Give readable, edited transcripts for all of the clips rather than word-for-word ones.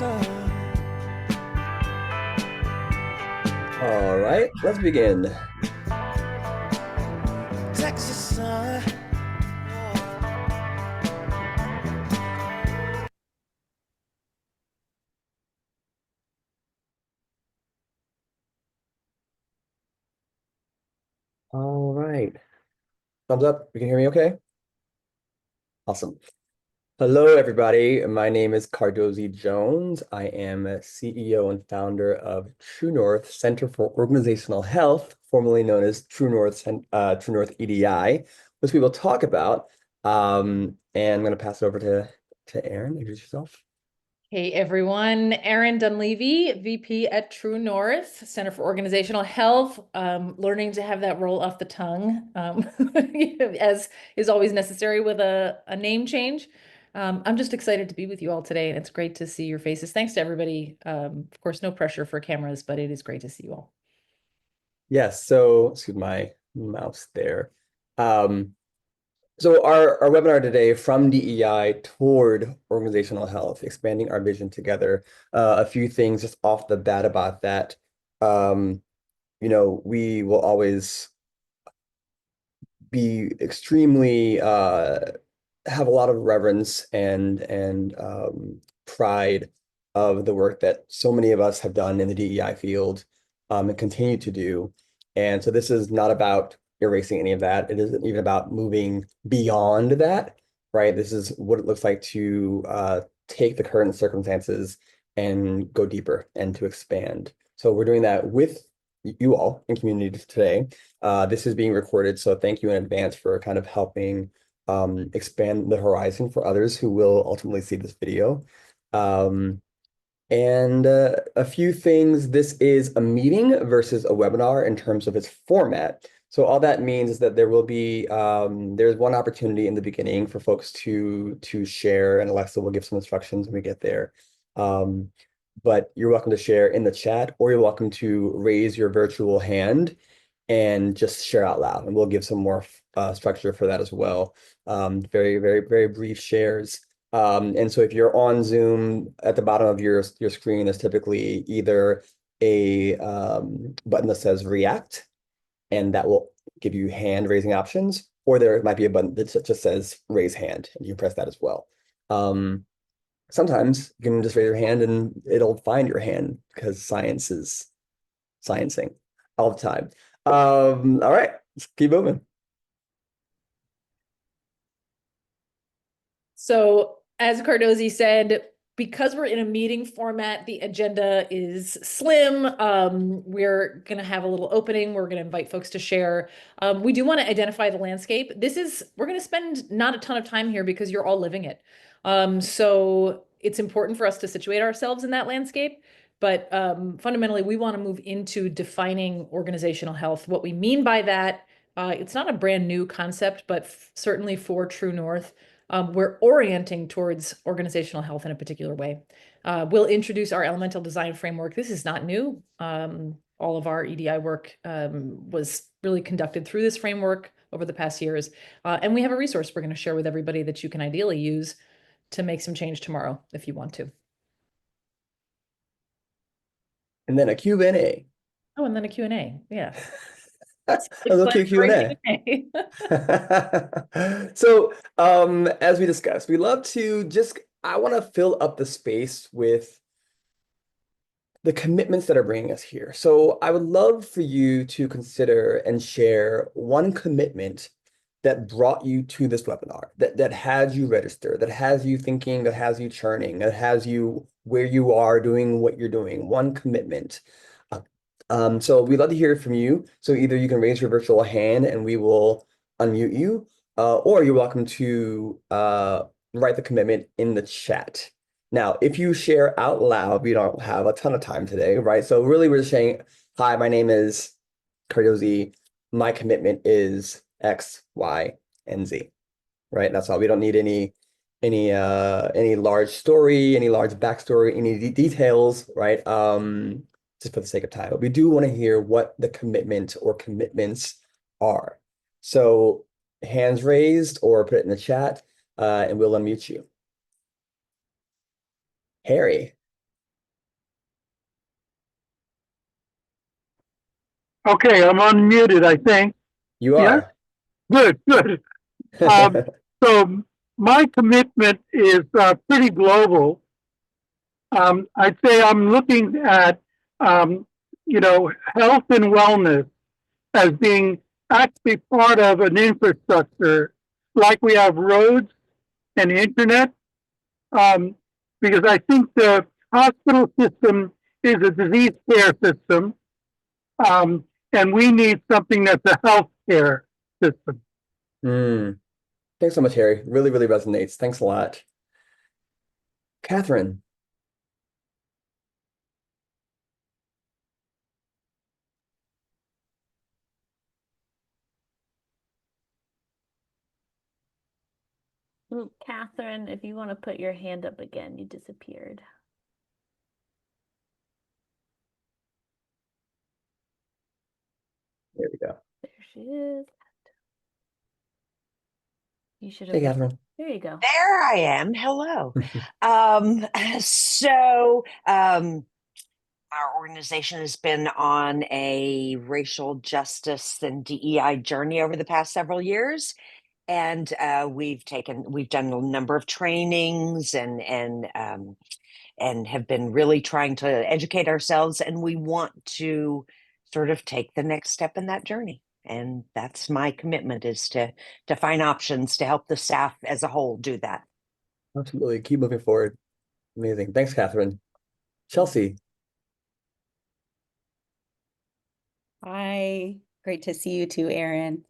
sun. All right, let's begin. Texas sun. All right. Thumbs up. You can hear me okay? Awesome. Hello, everybody. My name is Cardozy Jones. I am a CEO and founder of True North Center for Organizational Health, formerly known as True North EDI, which we will talk about. And I'm going to pass it over to Erin. Introduce yourself. Hey everyone, Erin Dunleavy, VP at True North, Center for Organizational Health, learning to have that roll off the tongue, as is always necessary with a name change. I'm just excited to be with you all today, and it's great to see your faces. Thanks to everybody. Of course, no pressure for cameras, but it is great to see you all. Yes, so excuse my mouse there. Um, So our webinar today, from DEI toward organizational health, expanding our vision together. A few things just off the bat about that. Um, we will always be extremely have a lot of reverence and pride of the work that so many of us have done in the DEI field and continue to do. And so this is not about erasing any of that. It isn't even about moving beyond that, right? This is what it looks like to take the current circumstances and go deeper and to expand. So we're doing that with you all in community today. This is being recorded, so thank you in advance for kind of helping expand the horizon for others who will ultimately see this video. And a few things, this is a meeting versus a webinar in terms of its format. So all that means is that there will be, there's one opportunity in the beginning for folks to share, and Alexa will give some instructions when we get there. But you're welcome to share in the chat, or you're welcome to raise your virtual hand and just share out loud. And we'll give some more structure for that as well. Very, very, very brief shares. And so if you're on Zoom, at the bottom of your screen is typically either a button that says react, and that will give you hand raising options, or there might be a button that just says raise hand, and you press that as well. Sometimes you can just raise your hand and it'll find your hand because science is sciencing all the time. All right, let's keep moving. So, as Cardozy said, because we're in a meeting format, the agenda is slim. We're going to have a little opening. We're going to invite folks to share. We do want to identify the landscape. We're going to spend not a ton of time here because you're all living it. So it's important for us to situate ourselves in that landscape. But fundamentally, we want to move into defining organizational health. What we mean by that, it's not a brand new concept, but certainly for True North, we're orienting towards organizational health in a particular way. We'll introduce our elemental design framework. This is not new. All of our EDI work was really conducted through this framework over the past years. And we have a resource we're going to share with everybody that you can ideally use to make some change tomorrow if you want to. And then a Q&A. Oh, and then a Q&A. Yeah. A little Q&A. So, as we discussed, we love to I want to fill up the space with the commitments that are bringing us here. So I would love for you to consider and share one commitment that brought you to this webinar, that has you register, that has you thinking, that has you churning, that has you where you are doing what you're doing, one commitment. So we'd love to hear from you. So either you can raise your virtual hand and we will unmute you, or you're welcome to write the commitment in the chat. Now, if you share out loud, we don't have a ton of time today, right? So really we're just saying, hi, my name is Cardozy. My commitment is X, Y, and Z, right? That's all. We don't need any large story, any large backstory, any details, right? Just for the sake of time. But we do want to hear what the commitment or commitments are. So hands raised or put it in the chat, and we'll unmute you. Harry. Okay, I'm unmuted, I think. You Yes? are. Good, good. Um, so my commitment is pretty global. I'd say I'm looking at, um, health and wellness as being actually part of an infrastructure, like we have roads and internet, um, because I think the hospital system is a disease care system, and we need something that's a healthcare system. Mm. Thanks so much, Harry. Really, really resonates. Thanks a lot. Catherine. Ooh, Catherine, if you want to put your hand up again, you disappeared. There we go. There she is. You should Hey, have. Catherine. There you go. There I am. Hello. Um, so our organization has been on a racial justice and DEI journey over the past several years, and we've done a number of trainings and have been really trying to educate ourselves, and we want to sort of take the next step in that journey. And that's my commitment, is to find options to help the staff as a whole do that. Absolutely. Keep moving forward. Amazing. Thanks, Catherine. Chelsea. Hi, great to see you too, Erin.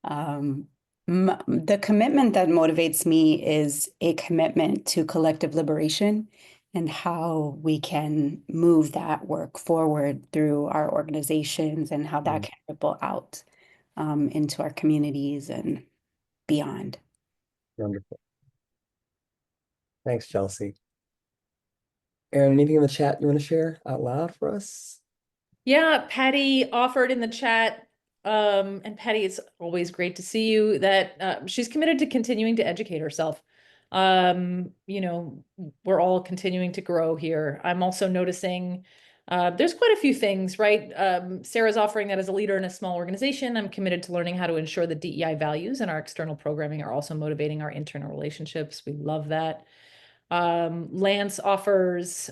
Um, the commitment that motivates me is a commitment to collective liberation and how we can move that work forward through our organizations and how that can ripple out into our communities and beyond. Wonderful. Thanks, Chelsea. Aaron, anything in the chat you want to share out loud for us? Yeah, Patty offered in the chat, and Patty, it's always great to see you, that she's committed to continuing to educate herself. You know, we're all continuing to grow here. I'm also noticing there's quite a few things, right? Sarah's offering that as a leader in a small organization, I'm committed to learning how to ensure that DEI values and our external programming are also motivating our internal relationships. We love that. Lance offers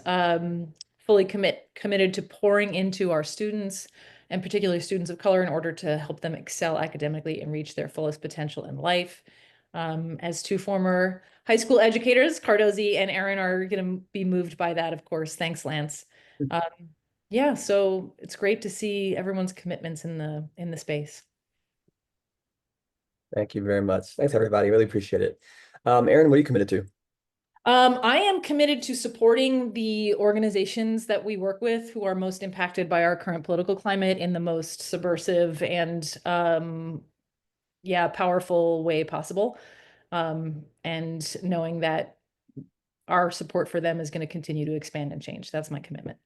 fully committed to pouring into our students, and particularly students of color, in order to help them excel academically and reach their fullest potential in life. As two former high school educators, Cardozi and Aaron are going to be moved by that, of course. Thanks, Lance. Um, yeah, so it's great to see everyone's commitments in the space. Thank you very much. Thanks, everybody. Really appreciate it. Aaron, what are you committed to? I am committed to supporting the organizations that we work with who are most impacted by our current political climate in the most subversive and yeah, powerful way possible. And knowing that our support for them is going to continue to expand and change. That's my commitment.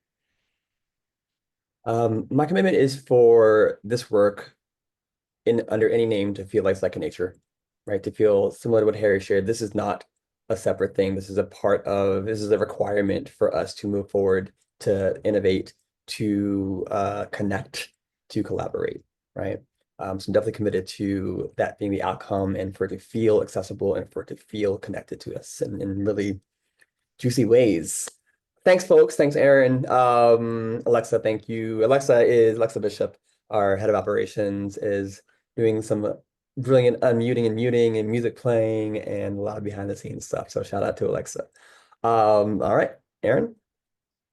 My commitment is for this work under any name to feel like second nature, right? To feel similar to what Harry shared. This is not a separate thing. This is a requirement for us to move forward, to innovate, to connect, to collaborate, right? So I'm definitely committed to that being the outcome, and for it to feel accessible and for it to feel connected to us in really juicy ways. Thanks, folks. Thanks, Aaron. Alexa, thank you. Alexa Bishop, our head of operations, is doing some brilliant unmuting and muting and music playing and a lot of behind the scenes stuff. So shout out to Alexa. All right, Aaron.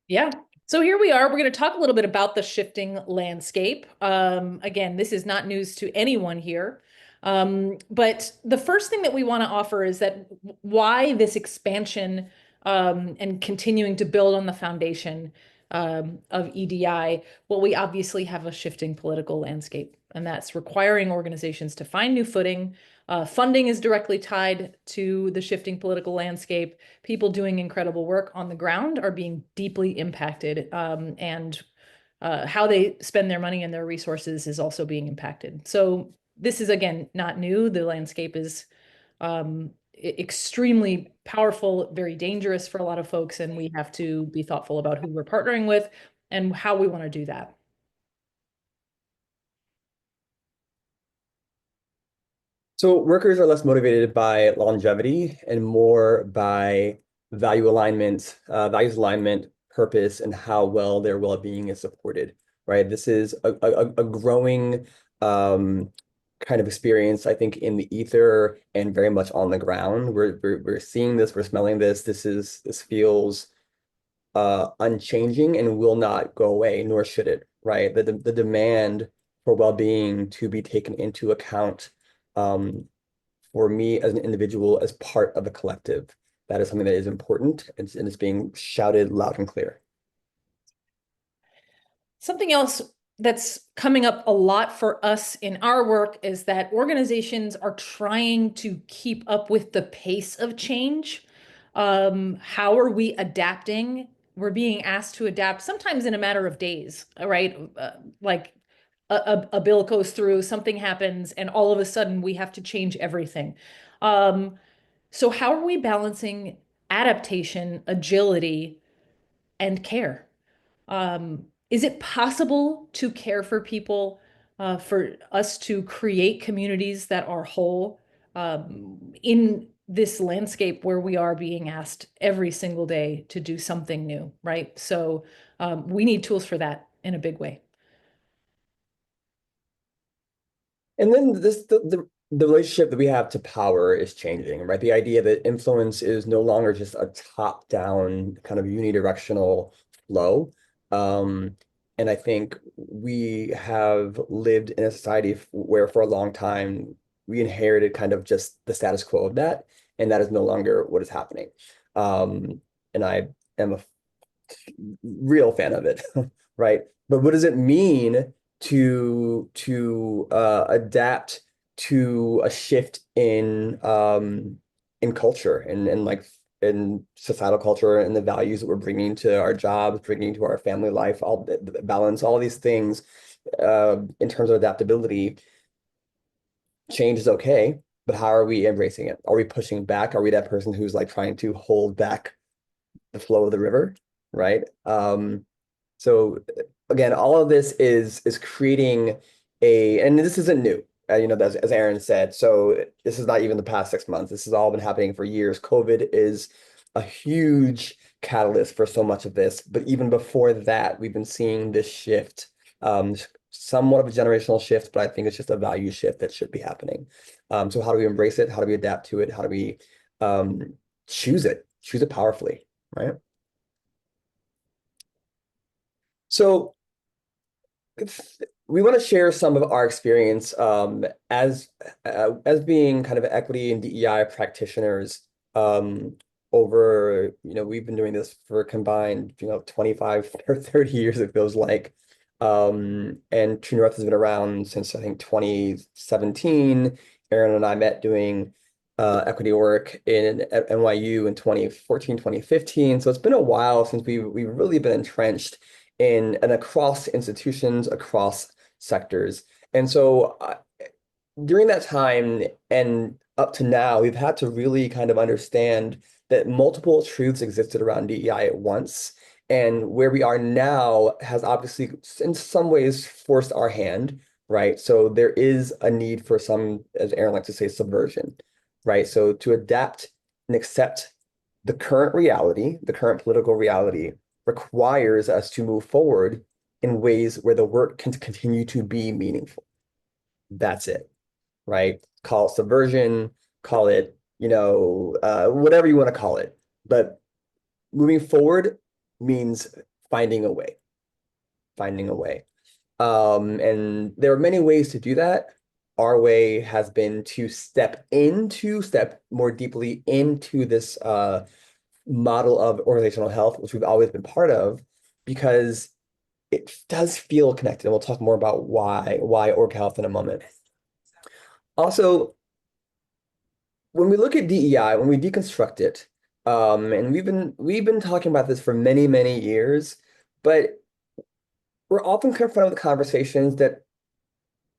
Yeah. So here we are. We're going to talk a little bit about the shifting landscape. Again, this is not news to anyone here. But the first thing that we want to offer is that why this expansion and continuing to build on the foundation of EDI. Well, we obviously have a shifting political landscape, and that's requiring organizations to find new footing. Funding is directly tied to the shifting political landscape. People doing incredible work on the ground are being deeply impacted, and how they spend their money and their resources is also being impacted. So this is, again, not new. The landscape is extremely powerful, very dangerous for a lot of folks, and we have to be thoughtful about who we're partnering with and how we want to do that. So workers are less motivated by longevity and more by values alignment, purpose, and how well their well-being is supported, right? This is a growing kind of experience, I think, in the ether and very much on the ground. We're seeing this, we're smelling this. This feels unchanging and will not go away, nor should it, right? The demand for well-being to be taken into account for me as an individual, as part of a collective. That is something that is important, and it's being shouted loud and clear. Something else that's coming up a lot for us in our work is that organizations are trying to keep up with the pace of change. How are we adapting? We're being asked to adapt sometimes in a matter of days, right? Like a bill goes through, something happens, and all of a sudden we have to change everything. So how are we balancing adaptation, agility, and care? Is it possible to care for people, for us to create communities that are whole, in this landscape where we are being asked every single day to do something new, right? So we need tools for that in a big way. And then the relationship that we have to power is changing, right? The idea that influence is no longer just a top-down kind of unidirectional flow. And I think we have lived in a society where for a long time we inherited kind of just the status quo of that, and that is no longer what is happening. And I am a real fan of it, right? But what does it mean to adapt to a shift in culture and like in societal culture and the values that we're bringing to our jobs, bringing to our family life, all the balance, all these things in terms of adaptability. Change is okay, but how are we embracing it? Are we pushing back? Are we that person who's like trying to hold back the flow of the river, right? So again, all of this is creating and this isn't new, as Aaron said. So this is not even the past 6 months. This has all been happening for years. COVID is a huge catalyst for so much of this. But even before that, we've been seeing this shift, somewhat of a generational shift, but I think it's just a value shift that should be happening. So how do we embrace it? How do we adapt to it? How do we choose it powerfully, right? So we want to share some of our experience as being kind of equity and DEI practitioners over, we've been doing this for combined, 25 or 30 years, it feels like. And True North has been around since I think 2017. Aaron and I met doing equity work at NYU in 2014, 2015. So it's been a while since we've really been entrenched in and across institutions, across sectors. And so during that time and up to now, we've had to really kind of understand that multiple truths existed around DEI at once. And where we are now has obviously, in some ways, forced our hand, right? So there is a need for some, as Aaron likes to say, subversion, right? So to adapt and accept the current reality, the current political reality, requires us to move forward in ways where the work can continue to be meaningful. That's it, right? Call it subversion, call it, whatever you want to call it. But moving forward means finding a way. And there are many ways to do that. Our way has been to step more deeply into this model of organizational health, which we've always been part of, because it does feel connected. And we'll talk more about why org health in a moment. Also, when we look at DEI, when we deconstruct it, and we've been talking about this for many, many years, but we're often confronted with conversations that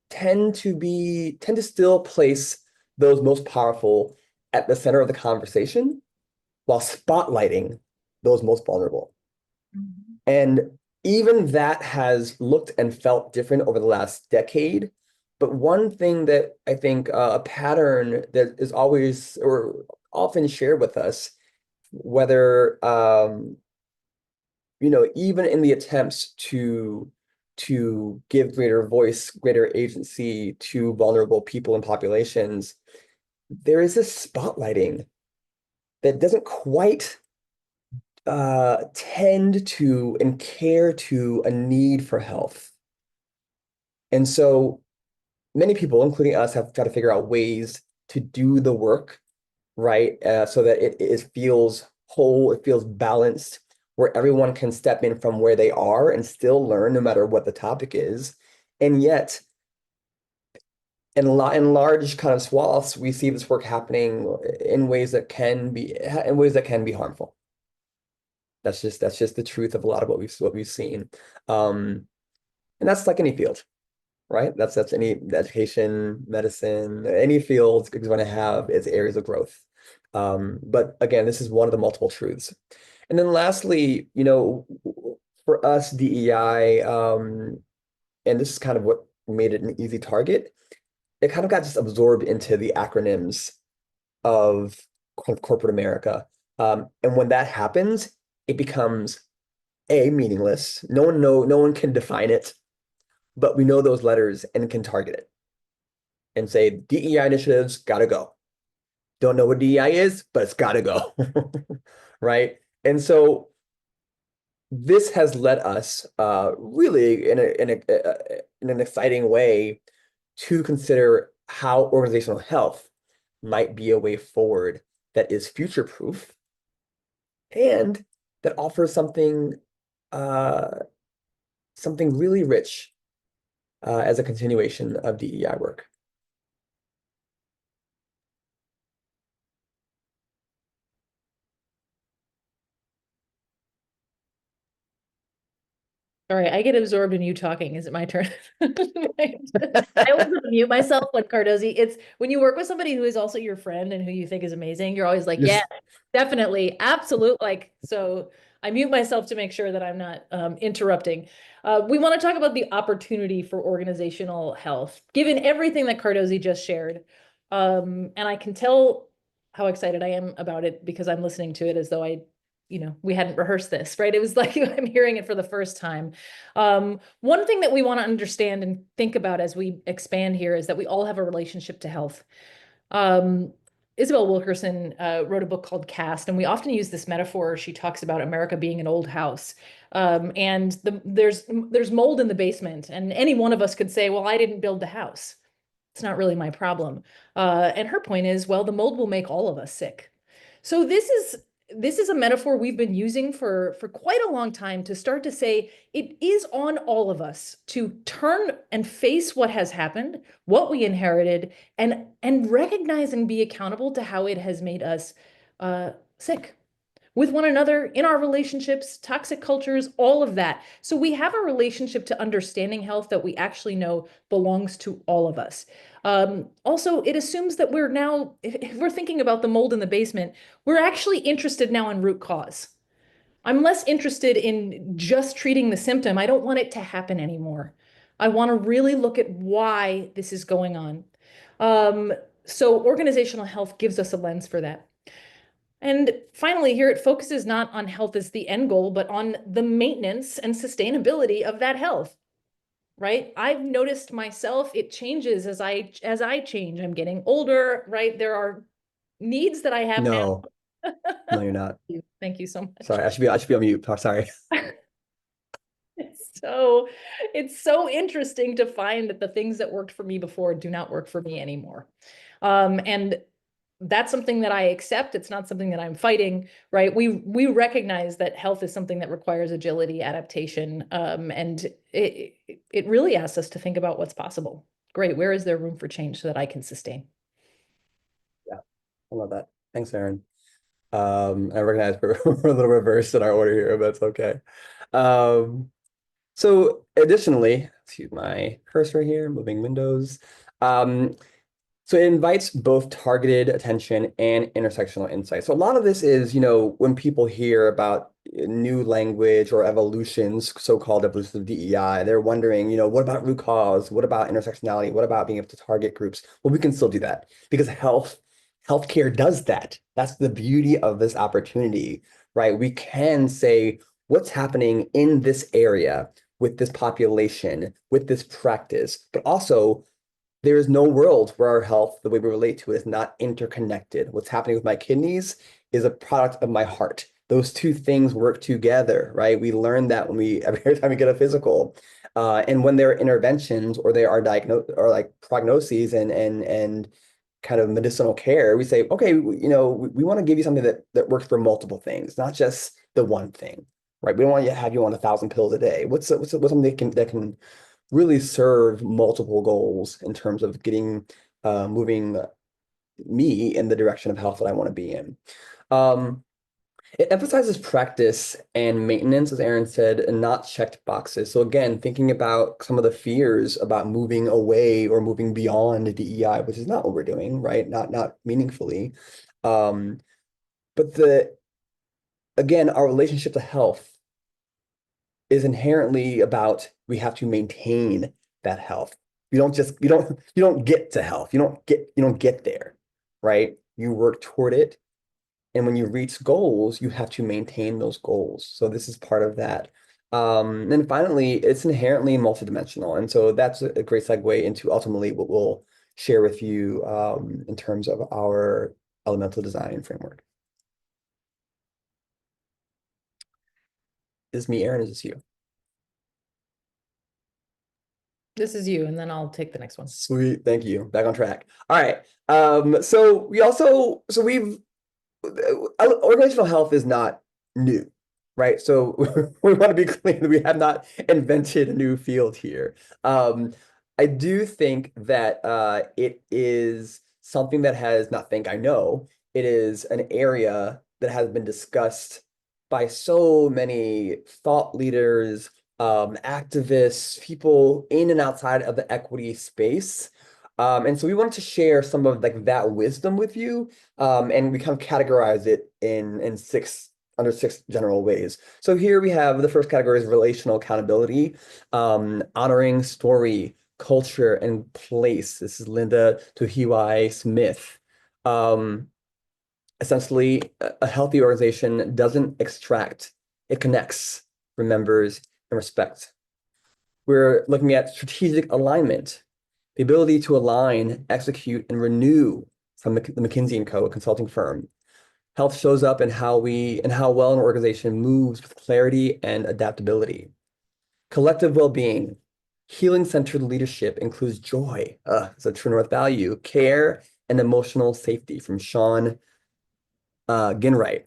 tend to still place those most powerful at the center of the conversation, while spotlighting those most vulnerable. And even that has looked and felt different over the last decade, But one thing that I think a pattern that is always or often shared with us, whether even in the attempts to give greater voice, greater agency to vulnerable people and populations, there is this spotlighting that doesn't quite tend to and care to a need for health. And so many people, including us, have got to figure out ways to do the work, right? So that it feels whole, it feels balanced, where everyone can step in from where they are and still learn no matter what the topic is. And yet, in large kind of swaths, we see this work happening in ways that can be harmful. That's just the truth of a lot of what we've seen. And that's like any field, right? That's any education, medicine, any field is going to have its areas of growth. But again, this is one of the multiple truths. And then lastly, for us, DEI, and this is kind of what made it an easy target, it kind of got just absorbed into the acronyms of corporate America. And when that happens, it becomes meaningless. No one can define it, but we know those letters and can target it and say DEI initiatives gotta go. Don't know what DEI is, but it's gotta go. Right? And so this has led us really in an exciting way to consider how organizational health might be a way forward that is future-proof and that offers something really rich as a continuation of DEI work. All right, I get absorbed in you talking. Is it my turn? I always mute myself when Cardozi. It's when you work with somebody who is also your friend and who you think is amazing, you're always like, yeah, definitely, absolute. Like, so I mute myself to make sure that I'm not interrupting. We want to talk about the opportunity for organizational health, given everything that Cardozi just shared. And I can tell how excited I am about it because I'm listening to it as though we hadn't rehearsed this, right? It was like I'm hearing it for the first time. One thing that we want to understand and think about as we expand here is that we all have a relationship to health. Isabel Wilkerson wrote a book called Caste, and we often use this metaphor. She talks about America being an old house, and there's mold in the basement, and any one of us could say, "Well, I didn't build the house. It's not really my problem." And her point is, well, the mold will make all of us sick. So this is a metaphor we've been using for quite a long time to start to say it is on all of us to turn and face what has happened, what we inherited, and recognize and be accountable to how it has made us sick with one another, in our relationships, toxic cultures, all of that. So we have a relationship to understanding health that we actually know belongs to all of us. Also, it assumes that we're now, if we're thinking about the mold in the basement, we're actually interested now in root cause. I'm less interested in just treating the symptom. I don't want it to happen anymore. I want to really look at why this is going on. So organizational health gives us a lens for that. And finally, here it focuses not on health as the end goal, but on the maintenance and sustainability of that health. Right? I've noticed myself, it changes as I change. I'm getting older, right? There are needs that I have now. No, you're not. Thank you so much. Sorry, I should be on mute. Sorry. It's so interesting to find that the things that worked for me before do not work for me anymore. And that's something that I accept. It's not something that I'm fighting, right? We recognize that health is something that requires agility, adaptation, and it really asks us to think about what's possible. Great, where is there room for change so that I can sustain? Yeah, I love that. Thanks, Aaron. I recognize we're a little reversed in our order here, but it's okay. So additionally, let's use my cursor here, moving windows. So it invites both targeted attention and intersectional insight. So a lot of this is, you know, when people hear about new language or evolutions, so-called evolutions of DEI, they're wondering, you know, what about root cause? What about intersectionality? What about being able to target groups? Well, we can still do that because healthcare does that. That's the beauty of this opportunity, right? We can say what's happening in this area with this population, with this practice, but also there is no world where our health, the way we relate to it, is not interconnected. What's happening with my kidneys is a product of my heart. Those two things work together, right? We learn that when every time we get a physical. And when there are interventions or there are like prognoses and kind of medicinal care, we say, okay, you know, we want to give you something that works for multiple things, not just the one thing, right? We don't want to have you on 1,000 pills a day. What's something that can really serve multiple goals in terms of getting moving me in the direction of health that I want to be in. It emphasizes practice and maintenance, as Aaron said, and not checked boxes. So again, thinking about some of the fears about moving away or moving beyond DEI, which is not what we're doing, right? Not meaningfully. But again, our relationship to health is inherently about we have to maintain that health. You don't get to health. You don't get there, right? You work toward it. And when you reach goals, you have to maintain those goals. So this is part of that. And then finally, it's inherently multidimensional. And so that's a great segue into ultimately what we'll share with you in terms of our elemental design framework. Is this me, Aaron? Is this you? This is you, and then I'll take the next one. Sweet, thank you. Back on track. All right. So we've organizational health is not new, right? So we want to be clear that we have not invented a new field here. I do think that it is something that has not think I know. It is an area that has been discussed by so many thought leaders, activists, people in and outside of the equity space. And so we wanted to share some of like that wisdom with you. And we kind of categorize it in under six general ways. So here we have the first category is relational accountability, honoring story, culture, and place. This is Linda Tuhiwai Smith. Essentially, a healthy organization doesn't extract, it connects, remembers, and respects. We're looking at strategic alignment, the ability to align, execute, and renew from the McKinsey & Co., a consulting firm. Health shows up in how well an organization moves with clarity and adaptability. Collective well-being, healing-centered leadership includes joy, it's a true north value, care, and emotional safety from Sean Ginwright.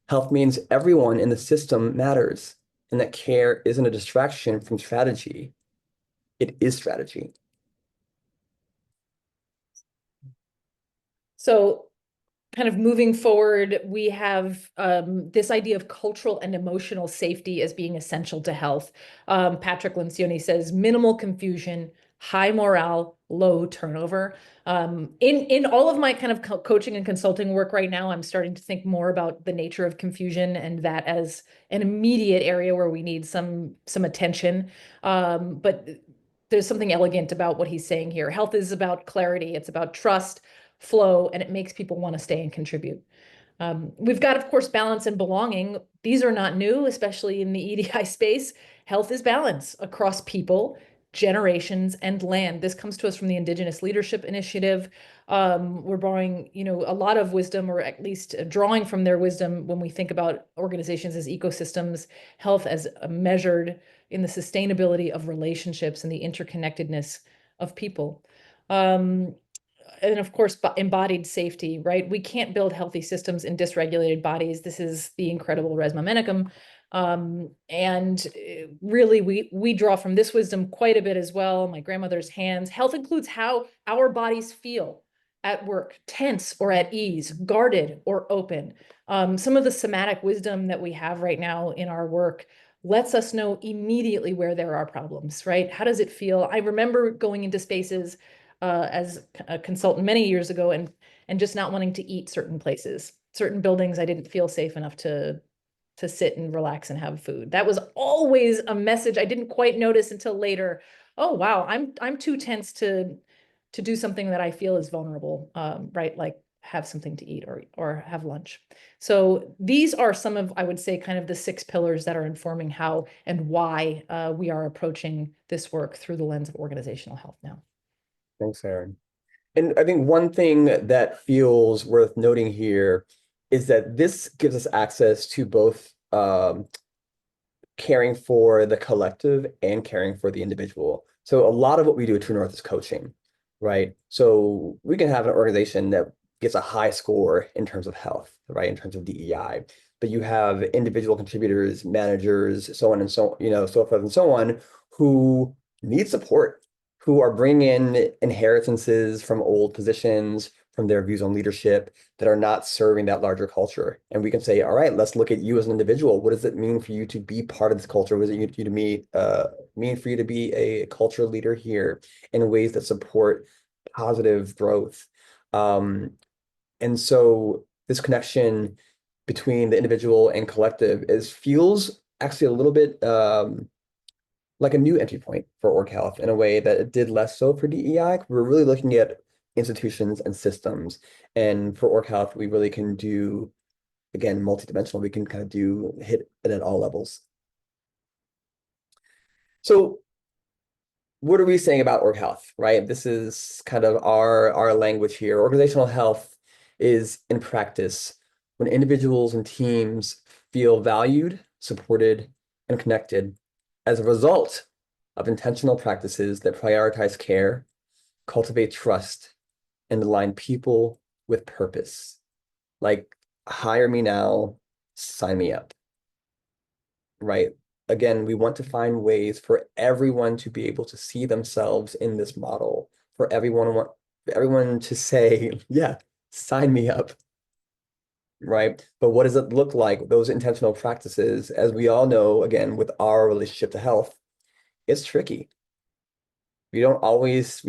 Health means everyone in the system matters, and that care isn't a distraction from strategy. It is strategy. So kind of moving forward, we have this idea of cultural and emotional safety as being essential to health. Patrick Lencioni says minimal confusion, high morale, low turnover. In all of my kind of coaching and consulting work right now, I'm starting to think more about the nature of confusion and that as an immediate area where we need some attention. But there's something elegant about what he's saying here. Health is about clarity. It's about trust, flow, and it makes people want to stay and contribute. We've got, of course, balance and belonging. These are not new, especially in the EDI space. Health is balance across people, generations, and land. This comes to us from the Indigenous Leadership Initiative. We're borrowing, a lot of wisdom, or at least drawing from their wisdom when we think about organizations as ecosystems, health as measured in the sustainability of relationships and the interconnectedness of people. And of course, embodied safety, right? We can't build healthy systems in dysregulated bodies. This is the incredible Resmaa Menakem. And really, we draw from this wisdom quite a bit as well. My grandmother's hands. Health includes how our bodies feel at work, tense or at ease, guarded or open. Some of the somatic wisdom that we have right now in our work lets us know immediately where there are problems, right? How does it feel? I remember going into spaces as a consultant many years ago, and just not wanting to eat certain places, certain buildings. I didn't feel safe enough to sit and relax and have food. That was always a message I didn't quite notice until later. Oh wow, I'm too tense to do something that I feel is vulnerable, right? Like have something to eat or have lunch. So these are some of, I would say, kind of the 6 pillars that are informing how and why we are approaching this work through the lens of organizational health now. Thanks, Aaron. And I think one thing that feels worth noting here is that this gives us access to both caring for the collective and caring for the individual. So a lot of what we do at True North is coaching, right? So we can have an organization that gets a high score in terms of health, right? In terms of DEI, but you have individual contributors, managers, so on and so, so forth and so on, who need support, who are bringing in inheritances from old positions, from their views on leadership that are not serving that larger culture. And we can say, all right, let's look at you as an individual. What does it mean for you to be part of this culture? What does it mean for you to be a culture leader here in ways that support positive growth? And so this connection between the individual and collective feels actually a little bit like a new entry point for org health in a way that it did less so for DEI. We're really looking at institutions and systems. And for org health, we really can do, again, multidimensional. We can kind of hit it at all levels. So what are we saying about org health, right? This is kind of our language here. Organizational health is, in practice, when individuals and teams feel valued, supported, and connected as a result of intentional practices that prioritize care, cultivate trust, and align people with purpose. Like, hire me now, sign me up, right? Again, we want to find ways for everyone to be able to see themselves in this model, for everyone to say, yeah, sign me up, right? But what does it look like, those intentional practices? As we all know, again, with our relationship to health, it's tricky. We don't always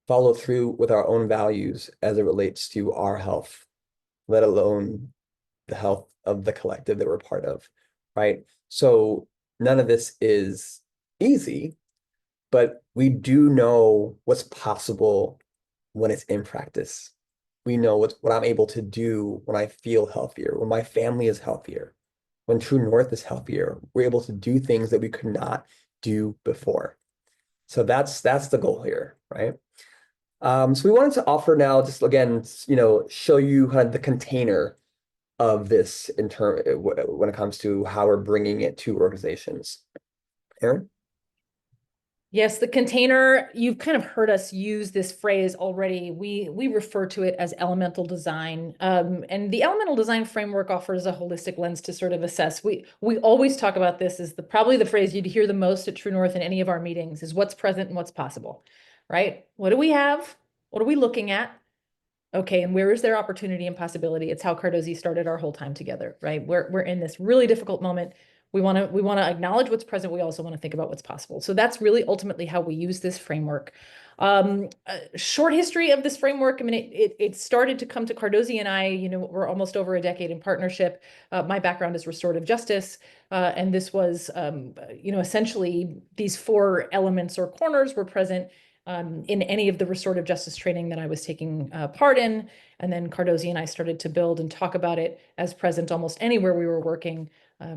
follow through with our own values as it relates to our health, let alone the health of the collective that we're part of, right? So none of this is easy, but we do know what's possible when it's in practice. We know what I'm able to do when I feel healthier, when my family is healthier, when True North is healthier. We're able to do things that we could not do before. So that's the goal here, right? So we wanted to offer now, just again, show you kind of the container of this when it comes to how we're bringing it to organizations. Aaron? Yes, the container, you've kind of heard us use this phrase already. We refer to it as elemental design. And the elemental design framework offers a holistic lens to sort of assess. We always talk about this as probably the phrase you'd hear the most at True North in any of our meetings is what's present and what's possible, right? What do we have? What are we looking at? Okay, and where is there opportunity and possibility? It's how Cardozi started our whole time together, right? We're in this really difficult moment. We want to acknowledge what's present. We also want to think about what's possible. So that's really ultimately how we use this framework. A short history of this framework. I mean, it started to come to Cardozi and I, we're almost over a decade in partnership. My background is restorative justice. And this was, essentially these 4 elements or corners were present in any of the restorative justice training that I was taking part in. And then Cardozi and I started to build and talk about it as present almost anywhere we were working,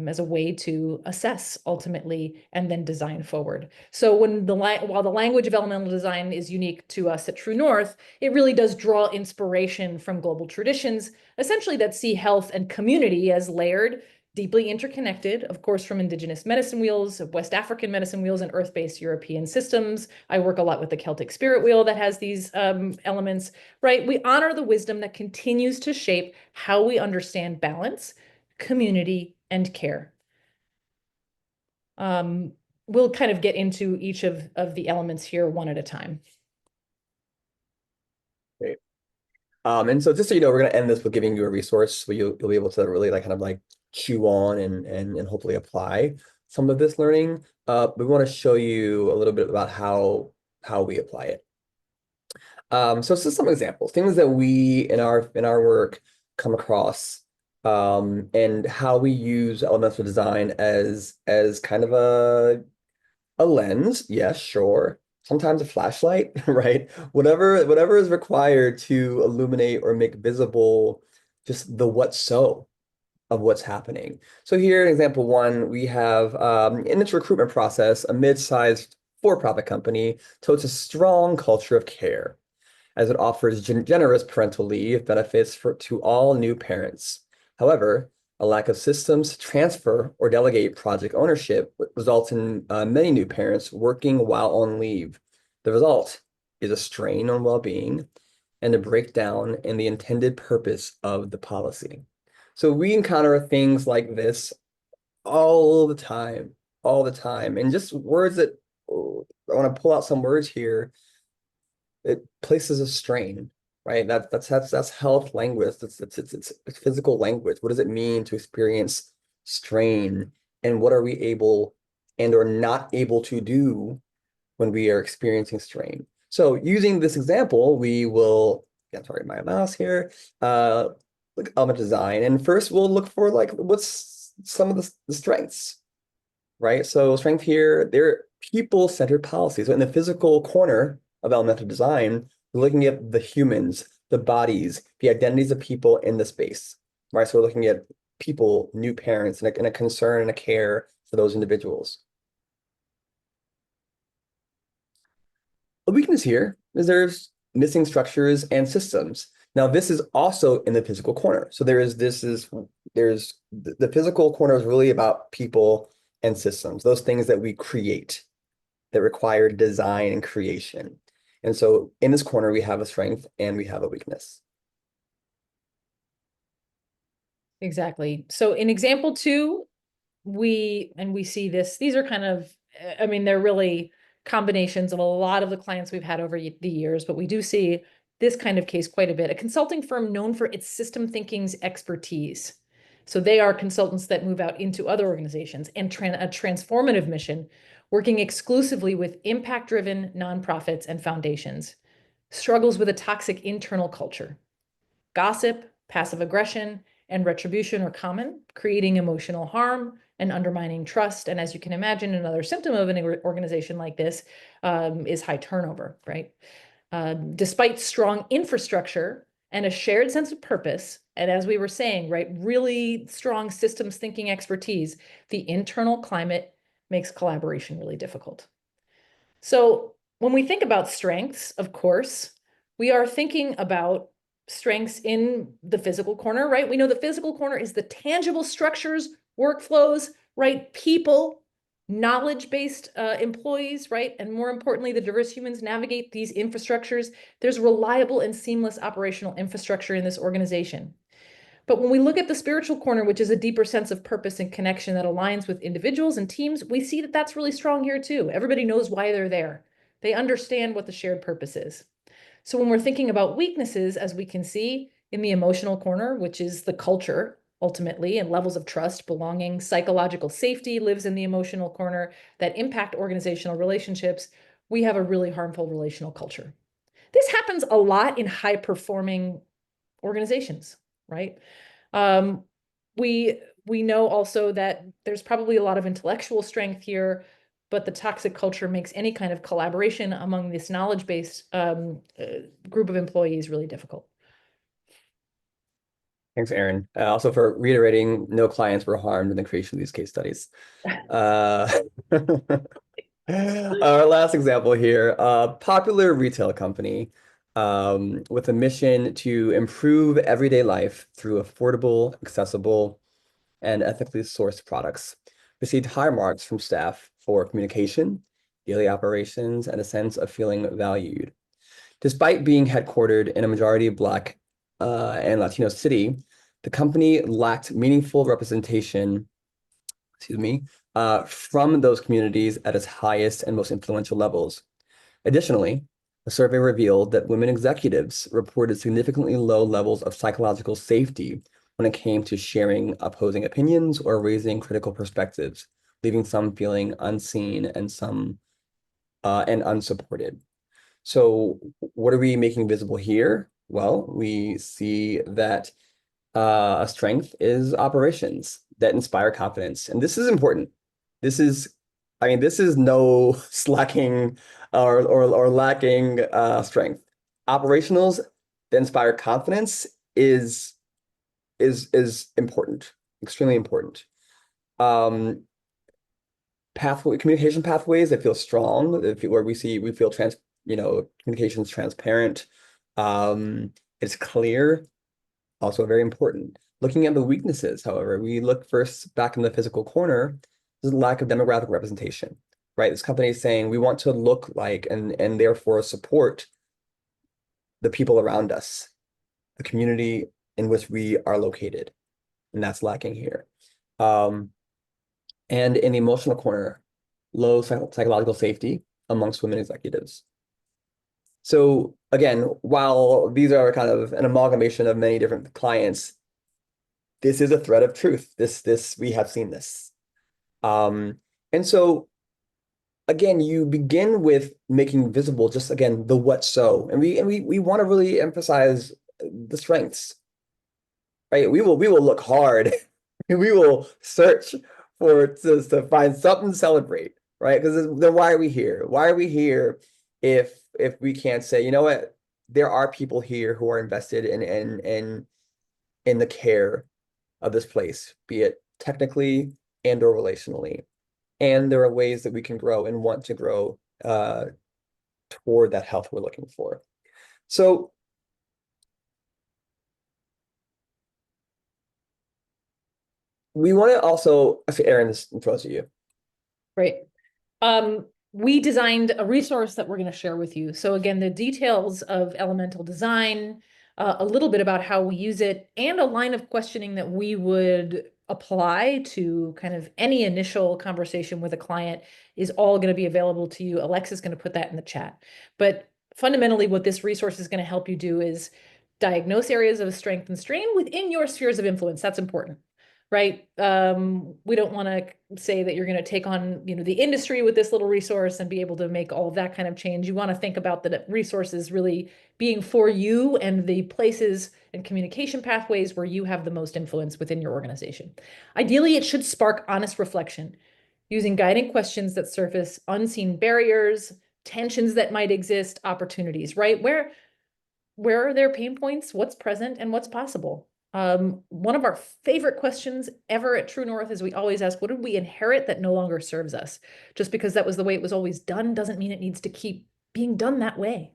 as a way to assess ultimately and then design forward. So while the language of elemental design is unique to us at True North, it really does draw inspiration from global traditions, essentially that see health and community as layered, deeply interconnected, of course, from indigenous medicine wheels, West African medicine wheels, and earth-based European systems. I work a lot with the Celtic spirit wheel that has these elements, right? We honor the wisdom that continues to shape how we understand balance, community, and care. We'll kind of get into each of the elements here one at a time. Great. And so just so you know, we're going to end this with giving you a resource so you'll be able to really kind of chew on and hopefully apply. some of this learning, but we want to show you a little bit about how we apply it. So just some examples, things that we in our work come across, and how we use elemental design as kind of a lens. Yes, sure. Sometimes a flashlight, right? Whatever is required to illuminate or make visible just the what so of what's happening. So here in example one, we have in its recruitment process, a mid-sized for-profit company totes a strong culture of care as it offers generous parental leave benefits to all new parents. However, a lack of systems to transfer or delegate project ownership results in many new parents working while on leave. The result is a strain on well-being and a breakdown in the intended purpose of the policy. So we encounter things like this all the time, and just words that I want to pull out some words here. It places a strain, right? That's health language. It's physical language. What does it mean to experience strain, and what are we able and or not able to do when we are experiencing strain? So using this example, we will, sorry, my mouse here, look element design, and first we'll look for like what's some of the strengths, right? So strength here, they're people-centered policies. So in the physical corner of elemental design, we're looking at the humans, the bodies, the identities of people in the space, right? So we're looking at people, new parents, and a concern and a care for those individuals. A weakness here is there's missing structures and systems. Now, this is also in the physical corner. So there's the physical corner is really about people and systems, those things that we create that require design and creation. And so in this corner, we have a strength and we have a weakness. Exactly. So in example two, we see this, these are kind of, I mean, they're really combinations of a lot of the clients we've had over the years, but we do see this kind of case quite a bit. A consulting firm known for its system thinking's expertise. So they are consultants that move out into other organizations and a transformative mission, working exclusively with impact-driven nonprofits and foundations. Struggles with a toxic internal culture. Gossip, passive aggression, and retribution are common, creating emotional harm and undermining trust. And as you can imagine, another symptom of an organization like this is high turnover, right? Despite strong infrastructure and a shared sense of purpose, and as we were saying, right, really strong systems thinking expertise, the internal climate makes collaboration really difficult. So when we think about strengths, of course, we are thinking about strengths in the physical corner, right? We know the physical corner is the tangible structures, workflows, right? People, knowledge-based employees, right? And more importantly, the diverse humans navigate these infrastructures. There's reliable and seamless operational infrastructure in this organization. But when we look at the spiritual corner, which is a deeper sense of purpose and connection that aligns with individuals and teams, we see that that's really strong here too. Everybody knows why they're there. They understand what the shared purpose is. So when we're thinking about weaknesses, as we can see in the emotional corner, which is the culture ultimately, and levels of trust, belonging, psychological safety lives in the emotional corner that impact organizational relationships, we have a really harmful relational culture. This happens a lot in high performing organizations, right? We know also that there's probably a lot of intellectual strength here, but the toxic culture makes any kind of collaboration among this knowledge-based group of employees really difficult. Thanks, Aaron. Also for reiterating, no clients were harmed in the creation of these case studies. Our last example here, a popular retail company with a mission to improve everyday life through affordable, accessible, and ethically sourced products, received high marks from staff for communication, daily operations, and a sense of feeling valued. Despite being headquartered in a majority Black and Latino city, the company lacked meaningful representation, from those communities at its highest and most influential levels. Additionally, a survey revealed that women executives reported significantly low levels of psychological safety when it came to sharing opposing opinions or raising critical perspectives, leaving some feeling unseen and some and unsupported. So what are we making visible here? Well, we see that a strength is operations that inspire confidence. And this is important. This is, I mean, this is no slacking or lacking strength. Operationals that inspire confidence is important, extremely important. Communication pathways that feel strong, where we feel communication's transparent. It's clear, also very important. Looking at the weaknesses, however, we look first back in the physical corner. There's a lack of demographic representation, right? This company is saying we want to look like and therefore support the people around us, the community in which we are located, and that's lacking here. And in the emotional corner, low psychological safety amongst women executives. So again, while these are kind of an amalgamation of many different clients, this is a thread of truth. We have seen this. And so again, you begin with making visible just again the what so, and we want to really emphasize the strengths, right? We will look hard, we will search to find something to celebrate, right? Because then why are we here? Why are we here if we can't say, you know what, there are people here who are invested in the care of this place, be it technically and or relationally. And there are ways that we can grow and want to grow toward that health we're looking for. So we want to also, Erin, this throws to you. Great. We designed a resource that we're going to share with you. So again, the details of elemental design, a little bit about how we use it, and a line of questioning that we would apply to kind of any initial conversation with a client is all going to be available to you. Alexa's going to put that in the chat. But fundamentally, what this resource is going to help you do is diagnose areas of strength and strain within your spheres of influence. That's important, right? We don't want to say that you're going to take on, the industry with this little resource and be able to make all of that kind of change. You want to think about the resources really being for you and the places and communication pathways where you have the most influence within your organization. Ideally, it should spark honest reflection using guiding questions that surface unseen barriers, tensions that might exist, opportunities, right? Where are their pain points? What's present and what's possible? One of our favorite questions ever at True North is we always ask, what did we inherit that no longer serves us? Just because that was the way it was always done doesn't mean it needs to keep being done that way,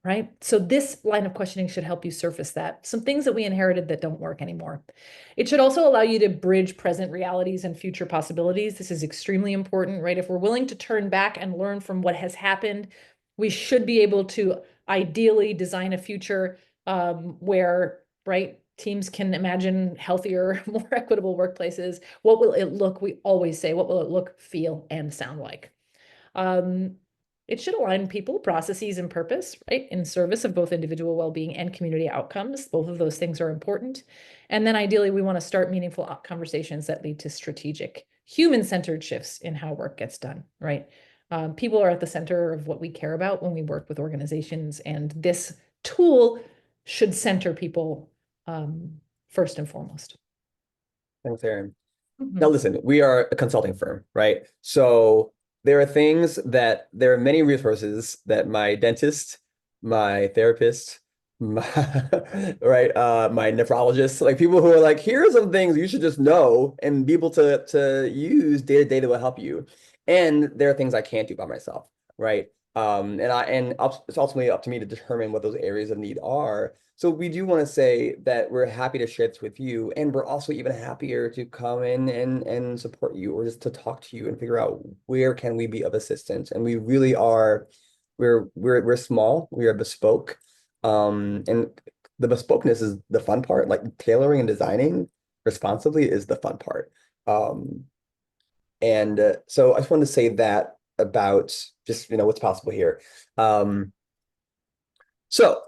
right? So this line of questioning should help you surface that. Some things that we inherited that don't work anymore. It should also allow you to bridge present realities and future possibilities. This is extremely important, right? If we're willing to turn back and learn from what has happened, we should be able to ideally design a future where, right, teams can imagine healthier, more equitable workplaces. What will it look? We always say, what will it look, feel, and sound like? It should align people, processes, and purpose, right, in service of both individual well-being and community outcomes. Both of those things are important. And then ideally, we want to start meaningful conversations that lead to strategic, human-centered shifts in how work gets done, right? People are at the center of what we care about when we work with organizations, and this tool should center people first and foremost. Thanks, Erin. Now, listen, we are a consulting firm, right? So there are many resources that my dentist, my therapist, my nephrologist, like people who are like, here are some things you should just know and be able to use day to day that will help you. And there are things I can't do by myself, right? It's ultimately up to me to determine what those areas of need are. So we do want to say that we're happy to share this with you, and we're also even happier to come in and support you, or just to talk to you and figure out where can we be of assistance. And we really are, we're small, we are bespoke, and the bespokeness is the fun part. Like tailoring and designing responsibly is the fun part. So I just wanted to say that about just what's possible here. So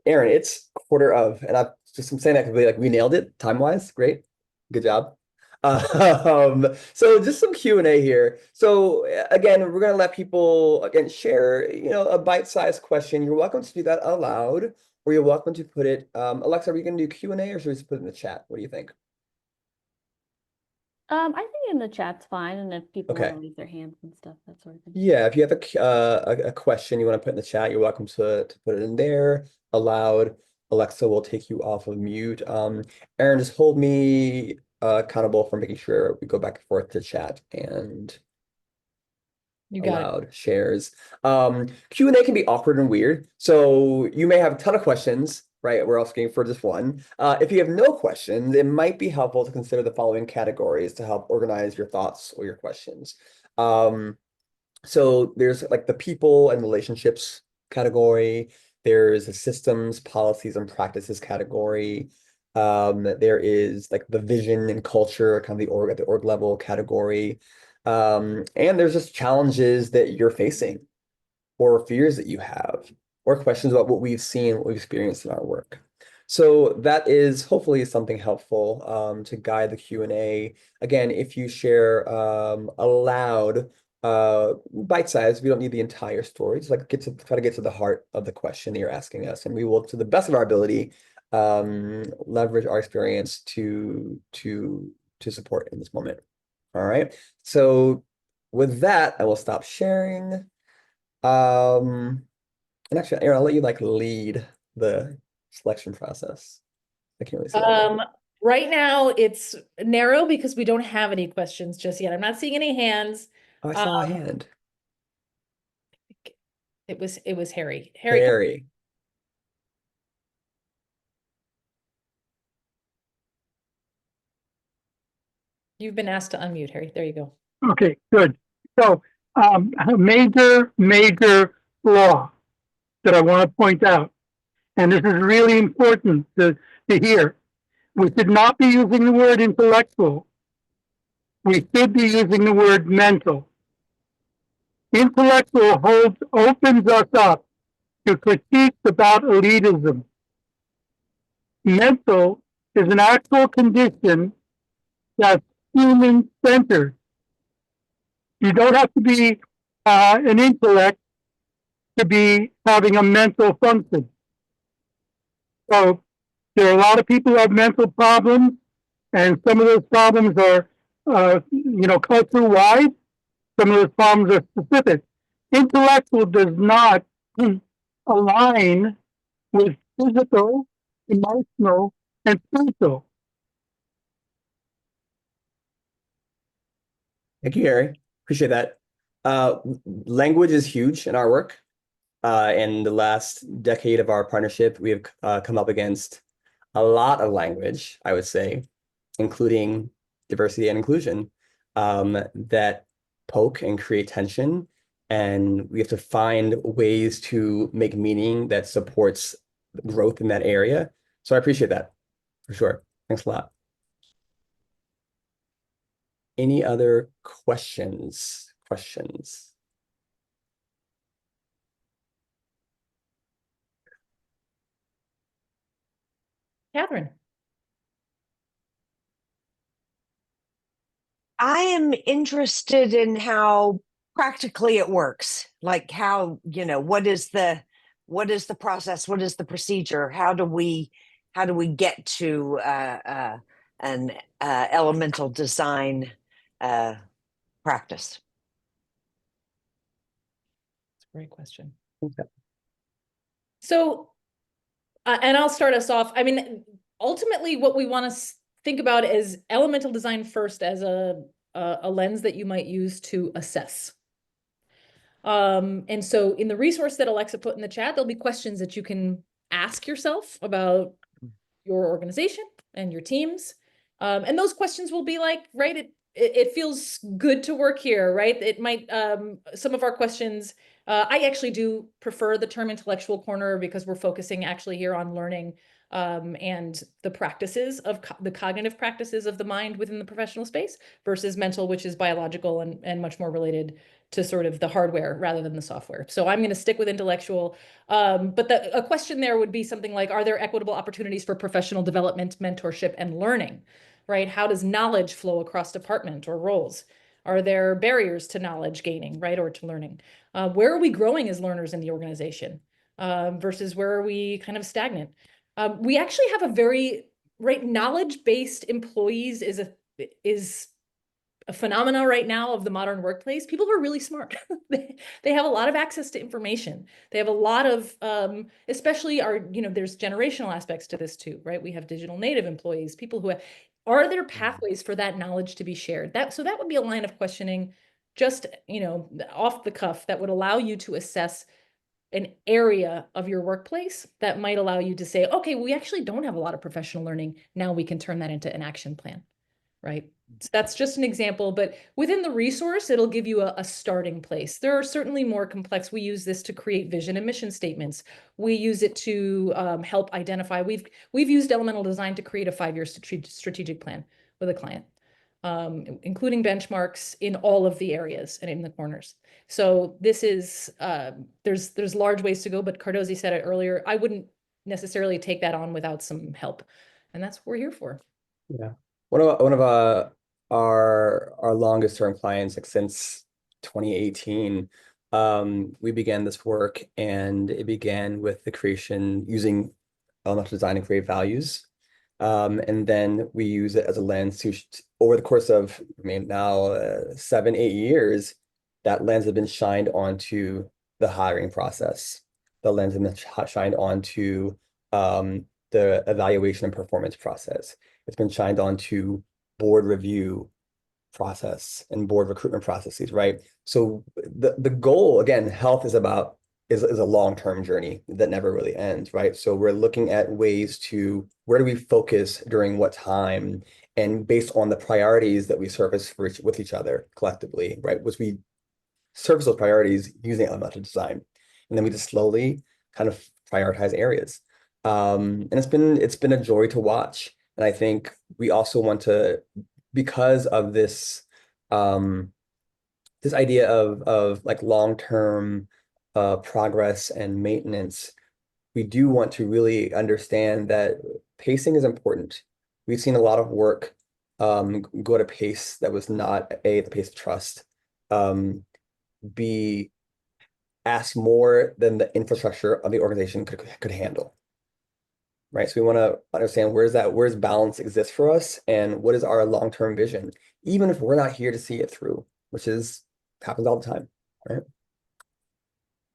Erin, it's 1/4 of, and I'm saying that because we nailed it time-wise. Great. Good job. So just some Q&A here. So again, we're gonna let people again share, a bite-sized question. You're welcome to do that aloud, or you're welcome to put it. Alexa, are we gonna do Q&A or should we just put it in the chat? What do you think? I think in the chat's fine, and if people want Okay. to raise their hands and stuff, that sort of thing. Yeah, if you have a question you want to put in the chat, you're welcome to put it in there aloud. Alexa will take you off of mute. Aaron, just hold me accountable for making sure we go back and forth to chat and You got it. allowed shares. Q&A can be awkward and weird. So you may have a ton of questions, right? We're asking for just one. If you have no questions, it might be helpful to consider the following categories to help organize your thoughts or your questions. So there's like the people and relationships category. There's a systems, policies, and practices category. There is like the vision and culture, kind of the org at the org level category. And there's just challenges that you're facing, or fears that you have, or questions about what we've seen, what we've experienced in our work. So that is hopefully something helpful to guide the Q&A. Again, if you share aloud, bite size, we don't need the entire story. Just like try to get to the heart of the question that you're asking us, and we will, to the best of our ability, leverage our experience to support in this moment. All right. So with that, I will stop sharing. And actually, Aaron, I'll let you like lead the selection process. I can't really see that. Right now it's narrow because we don't have any questions just yet. I'm not seeing any hands. Oh, I saw a hand. It was Harry. Harry, Harry. you've been asked to unmute, Harry. There you go. Okay, good. So, a major flaw that I want to point out, and this is really important to hear. We should not be using the word intellectual. We should be using the word mental. Intellectual opens us up to critiques about elitism. Mental is an actual condition that's human-centered. You don't have to be an intellect to be having a mental function. So there are a lot of people who have mental problems, and some of those problems are, culture-wide. Some of those problems are specific. Intellectual does not align with physical, emotional, and spiritual. Thank you, Harry. Appreciate that. Language is huge in our work. In the last decade of our partnership, we have come up against a lot of language, I would say, including diversity and inclusion, that poke and create tension. And we have to find ways to make meaning that supports growth in that area. So I appreciate that for sure. Thanks a lot. Any other questions? Catherine. I am interested in how practically it works. Like how, what is the process? What is the procedure? How do we get to an elemental design practice? That's a great question. Okay. So, and I'll start us off. I mean, ultimately, what we want to think about is elemental design first as a lens that you might use to assess. And so in the resource that Alexa put in the chat, there'll be questions that you can ask yourself about your organization and your teams. And those questions will be like, right, it feels good to work here, right? It might, some of our questions, I actually do prefer the term intellectual corner because we're focusing actually here on learning and the practices of the cognitive practices of the mind within the professional space versus mental, which is biological and much more related to sort of the hardware rather than the software. So I'm going to stick with intellectual. But a question there would be something like, are there equitable opportunities for professional development, mentorship, and learning right? How does knowledge flow across department or roles? Are there barriers to knowledge gaining, right, or to learning? Where are we growing as learners in the organization versus where are we kind of stagnant? We actually have a very, right, knowledge-based employees is a phenomena right now of the modern workplace. People who are really smart. They have a lot of access to information. They have a lot of, especially our, there's generational aspects to this too, right? We have digital native employees, people who are there pathways for that knowledge to be shared? So that would be a line of questioning, just, off the cuff, that would allow you to assess an area of your workplace that might allow you to say, okay, we actually don't have a lot of professional learning. Now we can turn that into an action plan, right? So that's just an example, but within the resource, it'll give you a starting place. There are certainly more complex. We use this to create vision and mission statements. We use it to help identify. We've used elemental design to create a 5-year strategic plan with a client, including benchmarks in all of the areas and in the corners. So this is, there's large ways to go, but Cardozi said it earlier, I wouldn't necessarily take that on without some help. And that's what we're here for. Yeah. One of our longest term clients, like since 2018, we began this work, and it began with the creation using elemental design to create values. And then we use it as a lens to, over the course of, now 7-8 years, that lens has been shined onto the hiring process. The lens has been shined onto the evaluation and performance process. It's been shined onto board review process and board recruitment processes, right? So the goal, again, health is a long-term journey that never really ends, right? So we're looking at ways to, where do we focus during what time, and based on the priorities that we service with each other collectively, right? Which we service those priorities using elemental design. And then we just slowly kind of prioritize areas. And it's been a joy to watch. And I think we also want to, because of this this idea of like long-term progress and maintenance, we do want to really understand that pacing is important. We've seen a lot of work go at a pace that was not the pace of trust. B, ask more than the infrastructure of the organization could handle. Right. So we want to understand where's balance exists for us, and what is our long-term vision, even if we're not here to see it through, which happens all the time. Right.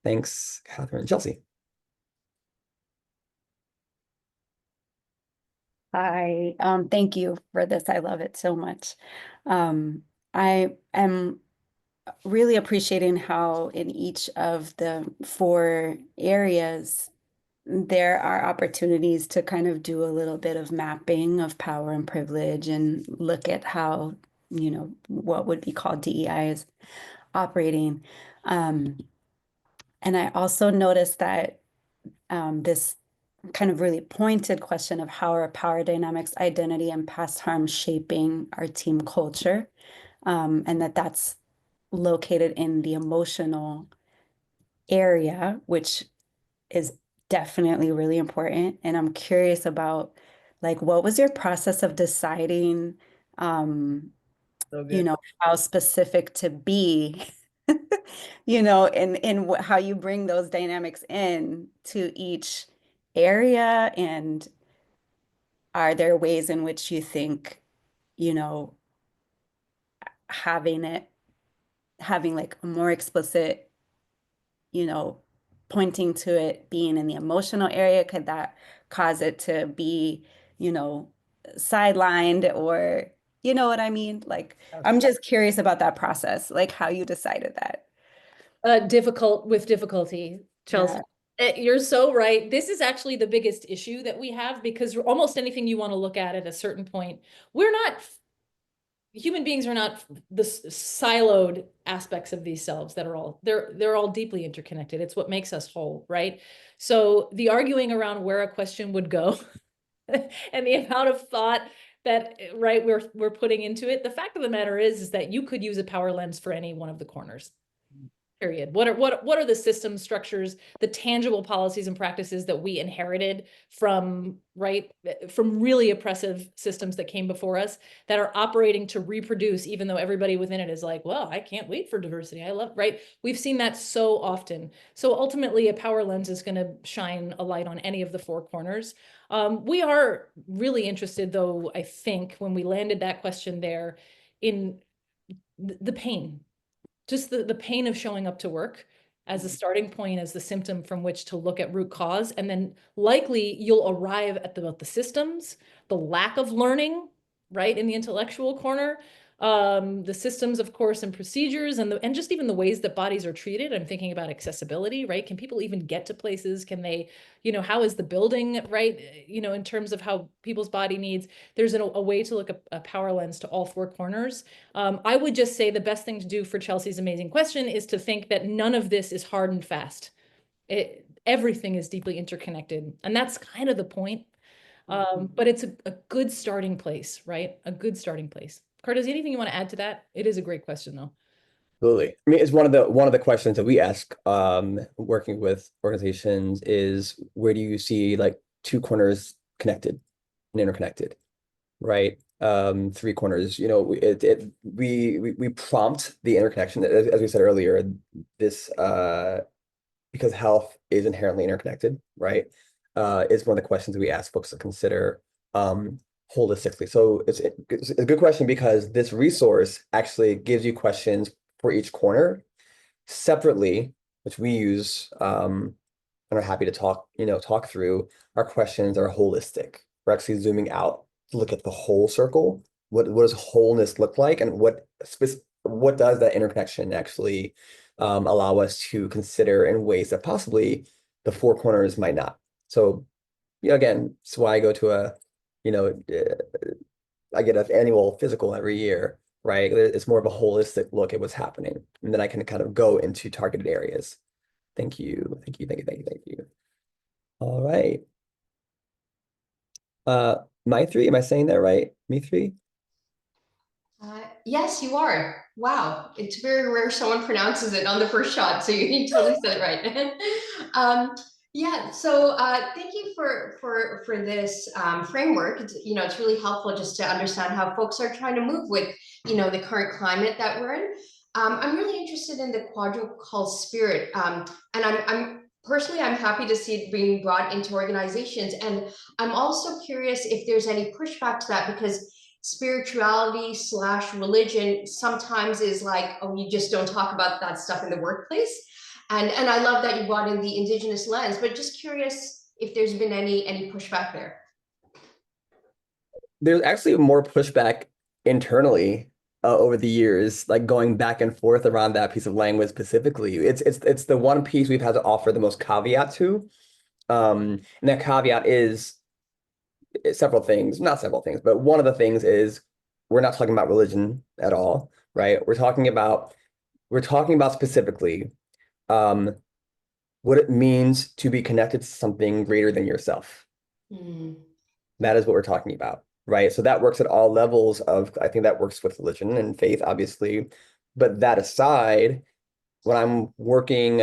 Thanks, Catherine. Chelsea. Hi, thank you for this. I love it so much. I am really appreciating how in each of the 4 areas, there are opportunities to kind of do a little bit of mapping of power and privilege and look at how, what would be called DEI is operating. And I also noticed that this kind of really pointed question of how are power dynamics, identity, and past harm shaping our team culture, and that's located in the emotional area, which is definitely really important. And I'm curious about, like, what was your process of deciding, how specific to be, in how you bring those dynamics in to each area? And are there ways in which you think, you know, having like a more explicit, pointing to it being in the emotional area, could that cause it to be, sidelined, or you know what I mean? Like, I'm just curious about that process, like how you decided that. Difficulty, Chelsea. You're so right. This is actually the biggest issue that we have, because almost anything you want to look at a certain point, human beings are not the siloed aspects of these selves that are they're all deeply interconnected. It's what makes us whole, right? So the arguing around where a question would go and the amount of thought that, right, we're putting into it. The fact of the matter is that you could use a power lens for any one of the corners. period. What are the system structures, the tangible policies and practices that we inherited from, right, from really oppressive systems that came before us that are operating to reproduce, even though everybody within it is like, well, I can't wait for diversity. I love, right? We've seen that so often. So ultimately, a power lens is going to shine a light on any of the four corners. We are really interested, though, I think, when we landed that question there, in the pain, just the pain of showing up to work as a starting point, as the symptom from which to look at root cause. And then likely you'll arrive at the systems, the lack of learning, right, in the intellectual corner, the systems, of course, and procedures, and just even the ways that bodies are treated. I'm thinking about accessibility, right? Can people even get to places? Can they, how is the building, right? In terms of how people's body needs, there's a way to look at a power lens to all four corners. I would just say the best thing to do for Chelsea's amazing question is to think that none of this is hard and fast. Everything is deeply interconnected, and that's kind of the point. But it's a good starting place, right? A good starting place. Cardos, anything you want to add to that? It is a great question, though. Absolutely. I mean, it's one of the questions that we ask working with organizations is, where do you see like two corners connected and interconnected, right? Three corners, we prompt the interconnection, as we said earlier, this because health is inherently interconnected, right? Is one of the questions we ask folks to consider holistically. So it's a good question, because this resource actually gives you questions for each corner separately, which we use and are happy to talk through. Our questions are holistic. We're actually zooming out to look at the whole circle. What does wholeness look like, and what does that interconnection actually allow us to consider in ways that possibly the four corners might not. So, again, it's why I go to I get an annual physical every year, right? It's more of a holistic look at what's happening, and then I can kind of go into targeted areas. Thank you. All right. My three, am I saying that right? Me three? Yes, you are. Wow, it's very rare someone pronounces it on the first shot, so you totally said it right. Yeah, so thank you for this framework. It's really helpful just to understand how folks are trying to move with the current climate that we're in. I'm really interested in the quadrant called spirit, and I'm personally I'm happy to see it being brought into organizations, and I'm also curious if there's any pushback to that, because spirituality / religion sometimes is like, oh, you just don't talk about that stuff in the workplace. And I love that you brought in the indigenous lens, but just curious if there's been any pushback there. There's actually more pushback internally over the years, like going back and forth around that piece of language specifically. It's the one piece we've had to offer the most caveat to. And that caveat is not several things, but one of the things is we're not talking about religion at all, right? We're talking about specifically what it means to be connected to something greater than yourself. That is what we're talking about, right? So that works at all levels I think that works with religion and faith, obviously. But that aside, when I'm working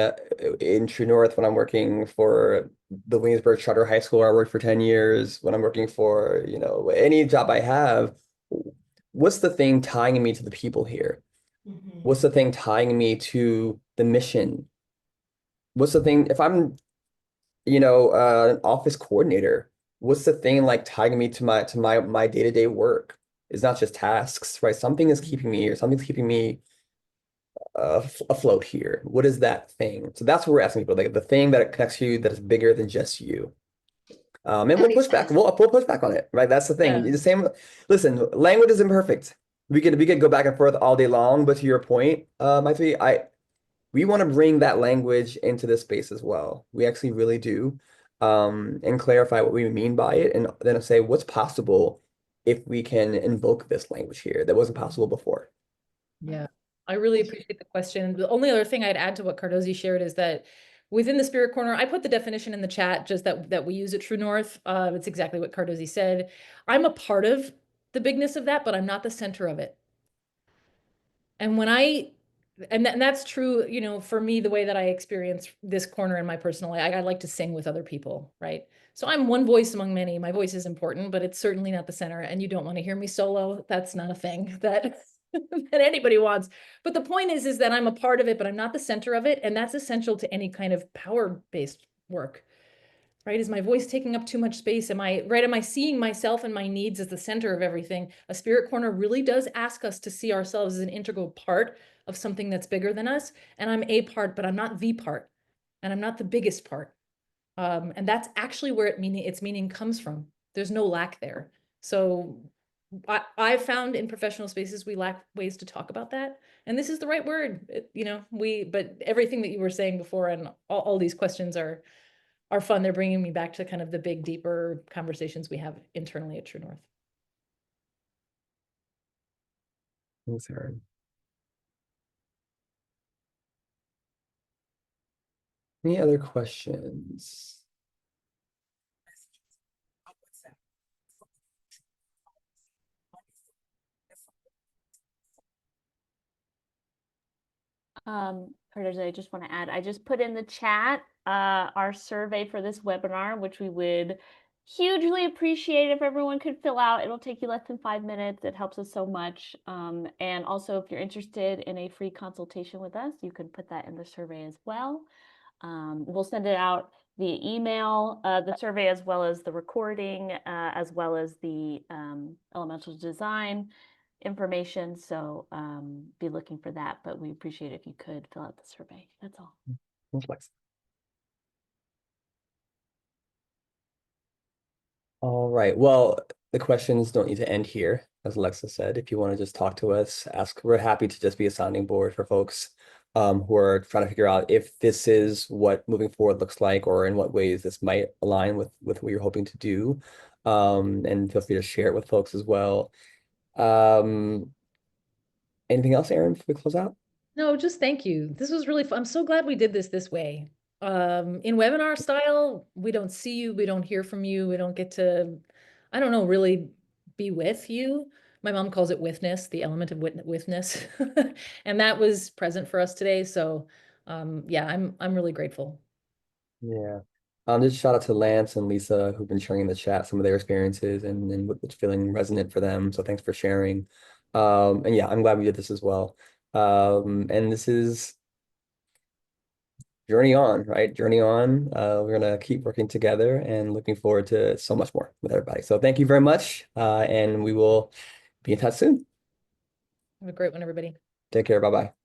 in True North, when I'm working for the Williamsburg Charter High School, where I worked for 10 years, when I'm working for, any job I have, what's the thing tying me to the people here? What's the thing tying me to the mission? What's the thing, if I'm, an office coordinator, what's the thing like tying me to my day-to-day work? It's not just tasks, right? Something is keeping me, or something's keeping me afloat here. What is that thing? So that's what we're asking people, like the thing that connects you that is bigger than just you. And we'll push back. We'll push back on it, right? That's the thing. Yeah. The same. Listen, language is imperfect. We could go back and forth all day long, but to your point, we want to bring that language into this space as well. We actually really do, and clarify what we mean by it, and then say what's possible if we can invoke this language here that wasn't possible before. Yeah, I really appreciate the question. The only other thing I'd add to what Cardozi shared is that within the Spirit Corner, I put the definition in the chat, just that we use at True North. It's exactly what Cardozi said. I'm a part of the bigness of that, but I'm not the center of it. And when I and that's true, you know, for me, the way that I experience this corner in my personal life, I like to sing with other people, right? So I'm one voice among many. My voice is important, but it's certainly not the center. And you don't want to hear me solo. That's not a thing that that anybody wants. But the point is that I'm a part of it, but I'm not the center of it. And that's essential to any kind of power-based work, right? Is my voice taking up too much space? Am I seeing myself and my needs as the center of everything? A spirit corner really does ask us to see ourselves as an integral part of something that's bigger than us. And I'm a part, but I'm not the part. And I'm not the biggest part. And that's actually where its meaning comes from. There's no lack there. So I've found in professional spaces, we lack ways to talk about that. And this is the right word, you know, but everything that you were saying before and all these questions are fun. They're bringing me back to kind of the big, deeper conversations we have internally at True North. Thanks, Erin. Any other questions? Curtis, I just want to add, I just put in the chat our survey for this webinar, which we would hugely appreciate if everyone could fill out. It'll take you less than 5 minutes. It helps us so much. And also, if you're interested in a free consultation with us, you can put that in the survey as well. We'll send it out via email, the survey, as well as the recording, as well as the elemental design information. So be looking for that, but we appreciate it if you could fill out the survey. That's all. Thanks. All right. Well, the questions don't need to end here, as Alexa said. If you want to just talk to us, ask, we're happy to just be a sounding board for folks who are trying to figure out if this is what moving forward looks like, or in what ways this might align with what you're hoping to do. And feel free to share it with folks as well. Anything else, Erin, before we close out? No, just thank you. This was really fun. I'm so glad we did this way. In webinar style, we don't see you, we don't hear from you, we don't get to, I don't know, really be with you. My mom calls it withness, the element of withness. And that was present for us today. So yeah, I'm really grateful. Yeah. Just shout out to Lance and Lisa, who've been sharing in the chat some of their experiences and what's feeling resonant for them. So thanks for sharing. And yeah, I'm glad we did this as well. And this is journey on, right? Journey on. We're gonna keep working together and looking forward to so much more with everybody. So thank you very much. And we will be in touch soon. Have a great one, everybody. Take care. Bye-bye.